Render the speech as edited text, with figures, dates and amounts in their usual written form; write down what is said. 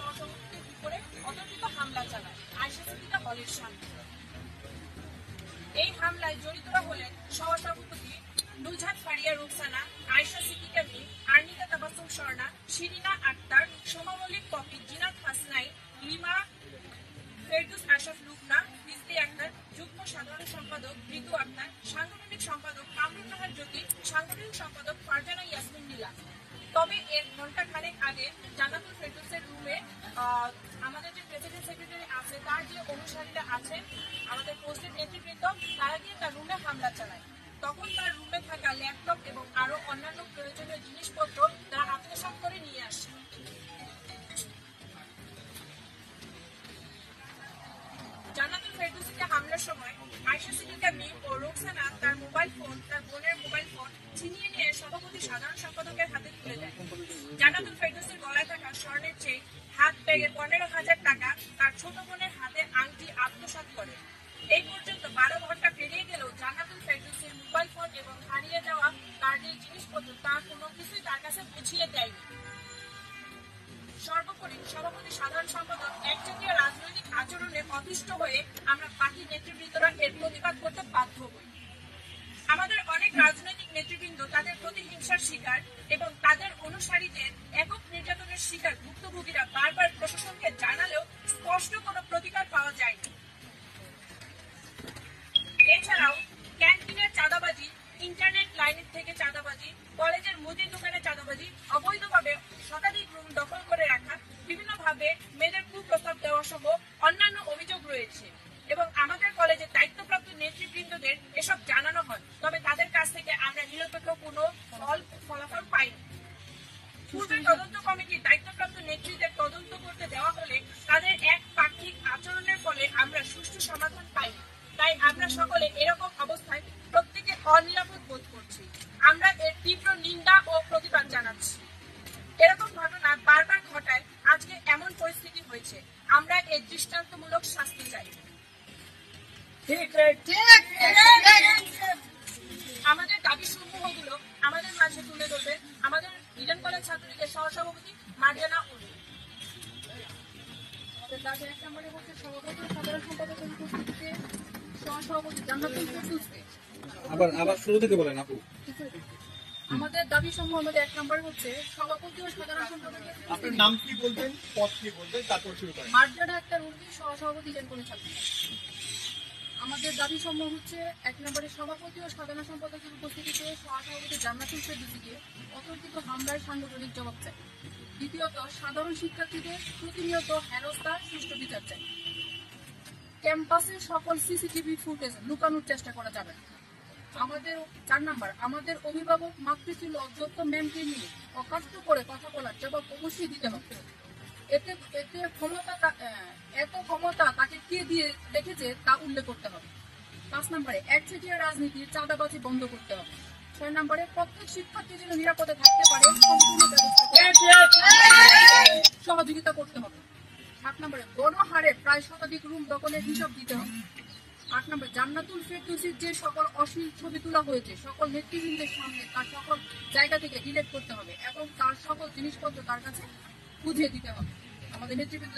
সহসভাপতির উপরে অতর্কিত হামলা চালায় আয়েশা সিদ্দিকা হলের সামনে। এই হামলায় জড়িতরা হলেন সহসভাপতি নুরজাহান ফারিয়া রুকসানা, আয়েশা সিদ্দিকা মিম, আর্নিকা তাবাসসুম স্বর্ণা, শিরিনা আক্তার, সোমা মল্লিক পপি, জিনাত হাসনাইন, লিমা, ফেরদৌস আশরাফ লুবনা, রিজভী আক্তার, যুগ্ম সাধারণ সম্পাদক ঋতু আক্তার, সাংগঠনিক সম্পাদক কামরুন নাহার জ্যোতি, সাংগঠনিক সম্পাদক ফারজানা ইয়াসমিন নীলা। তবে এর ঘন্টা খানেক আগে জান্নাতুল ফেরদৌসের রুমে আমাদের যে প্রেসিডেন্ট সেক্রেটারি আছে তার যে অনুসারীরা আছেন আমাদের পোস্টের নেতৃবৃন্দ, তারা গিয়ে তার রুমে হামলা চালায়। তখন তার রুমে থাকা ল্যাপটপ এবং আরো অন্যান্য প্রয়োজনীয় জিনিসপত্র তারা আত্মসাৎ করে নিয়ে আসে। জান্নাতুল ফেরদৌসীকে হামলার সময় আয়েশা সিদ্দিকা মিম ও রুকসানা তার মোবাইল ফোন, তার বোনের মোবাইল ফোন ছিনিয়ে নিয়ে সভাপতি সাধারণ সম্পাদকের হাতে তুলে দেয়। জান্নাতুল ফেরদৌসীর গলায় থাকা স্বর্ণের চেইন, হাত ব্যাগে 15,000 টাকা, তার ছোট বোনের হাতে আংটি আত্মসাৎ করে। এই পর্যন্ত 12 ঘন্টা পেরিয়ে গেলেও জান্নাতুল ফেরদৌসীর মোবাইল ফোন এবং হারিয়ে যাওয়া তার যে জিনিসপত্র তা কোনো কিছুই তার কাছে বুঝিয়ে দেয়নি। সর্বোপরি সভাপতি সাধারণ সম্পাদক একচেটিয়া রাজনৈতিক আচরণে অতিষ্ঠ হয়ে আমরা বাকি নেতৃবৃন্দরা এর প্রতিবাদ করতে বাধ্য হই। আমাদের অনেক রাজনৈতিক নেতৃবৃন্দ তাদের প্রতিহিংসার শিকার এবং তাদের অনুসারীদের একক নির্যাতনের শিকার ভুক্তভোগীরা বারবার প্রশাসনকে জানালেও স্পষ্ট কোনো প্রতিকার পাওয়া যায়নি। এছাড়াও ক্যান্টিনের চাঁদাবাজি, ইন্টারনেট লাইনের থেকে চাঁদাবাজি, কলেজের মুদির দোকানে চাঁদাবাজি, অবৈধভাবে শতাধিক রুম দখল করে রাখা, বিভিন্নভাবে মেয়েদের কুপ্রস্তাব দেওয়া সহ অন্যান্য অভিযোগ রয়েছে এবং আমাদের কলেজের দায়িত্বপ্রাপ্ত নেতৃবৃন্দদের এসব জানানো হয়, তবে তাদের কাছ থেকে আমরা নিরপেক্ষ কোনো ফলাফল পাইনি। পূর্বে তদন্ত কমিটির দায়িত্বপ্রাপ্ত নেতৃত্বের তদন্ত করতে দেওয়া হলে তাদের এক পাক্ষিক আচরণের ফলে আমরা সুষ্ঠু সমাধান পাইনি। তাই আমরা সকলে এরকম অবস্থায় প্রত্যেকে অনিরাপদ বোধ করছি। আমরা এর তীব্র নিন্দা ও প্রতিবাদ জানাচ্ছি। এরকম ঘটনা বারবার ঘটায় আজকে এমন পরিস্থিতি হয়েছে। আমরা এর দৃষ্টান্তমূলক শাস্তি চাই। আমাদের দাবি সমূহগুলো আমাদের মাঝে তুলে ধরবে আমাদের ইডেন কলেজ ছাত্রলীগের সহসভাপতি মার্জানা উনি। আমাদের দাবি 1 নম্বরে হচ্ছে সভাপতি ও সাধারণ সম্পাদকের উপস্থিতিতে সহসভাপতি জান্নাতুল ফেরদৌসকে আবার শুরু থেকে বলেন আপু। আমাদের দাবি সমূহ আমাদের 1 নম্বরে হচ্ছে সভাপতি ও সাধারণ সম্পাদকের আপনার নাম কি বলবেন, পদ কি বলবেন, তারপর শুরু করেন। মার্জানা আক্তার উর্মি, সহসভাপতি ইডেন কলেজ ছাত্রলীগ। আমাদের দাবি সমূহ হচ্ছে 1 নম্বরে সভাপতি ও সাধারণ সম্পাদকের উপস্থিতিতে সহসভাপতি জান্নাতুল ফেরদৌসীকে অতর্কিত হামলার সাংগঠনিক জবাব চাই। দ্বিতীয়ত, সাধারণ শিক্ষার্থীদের প্রতিনিয়ত হেনস্থার সুষ্ঠু বিচার চাই। ক্যাম্পাসের সকল সিসিটিভি ফুটেজ লুকানোর চেষ্টা করা যাবে না। আমাদের 4 নম্বর, আমাদের অভিভাবক মাতৃতুল্য অধ্যক্ষ ম্যামকে নিয়ে অকাট্য করে কথা বলার জবাব অবশ্যই দিতে হবে। এত ক্ষমতা তাকে কে দিয়ে রেখেছে তা উল্লেখ করতে হবে। 5 নম্বরে, একচেটিয়া রাজনীতির চাঁদাবাজি বন্ধ করতে হবে। 6 নম্বরে, প্রত্যেক শিক্ষার্থী যেন নিরাপদে থাকতে পারে সম্পূর্ণ ব্যবস্থা সহযোগিতা করতে হবে। 7 নম্বরে, গণহারে প্রায় শতাধিক রুম দখলের হিসাব দিতে হবে। 8 নম্বর, জান্নাতুল ফেরদৌসীর যে সকল অশ্লীল ছবি তোলা হয়েছে সকল নেতৃবৃন্দের সামনে তার সকল জায়গা থেকে ডিলিট করতে হবে এবং তার সকল জিনিসপত্র তার কাছে বুঝিয়ে দিতে হবে। আমাদের নেতৃবৃন্দ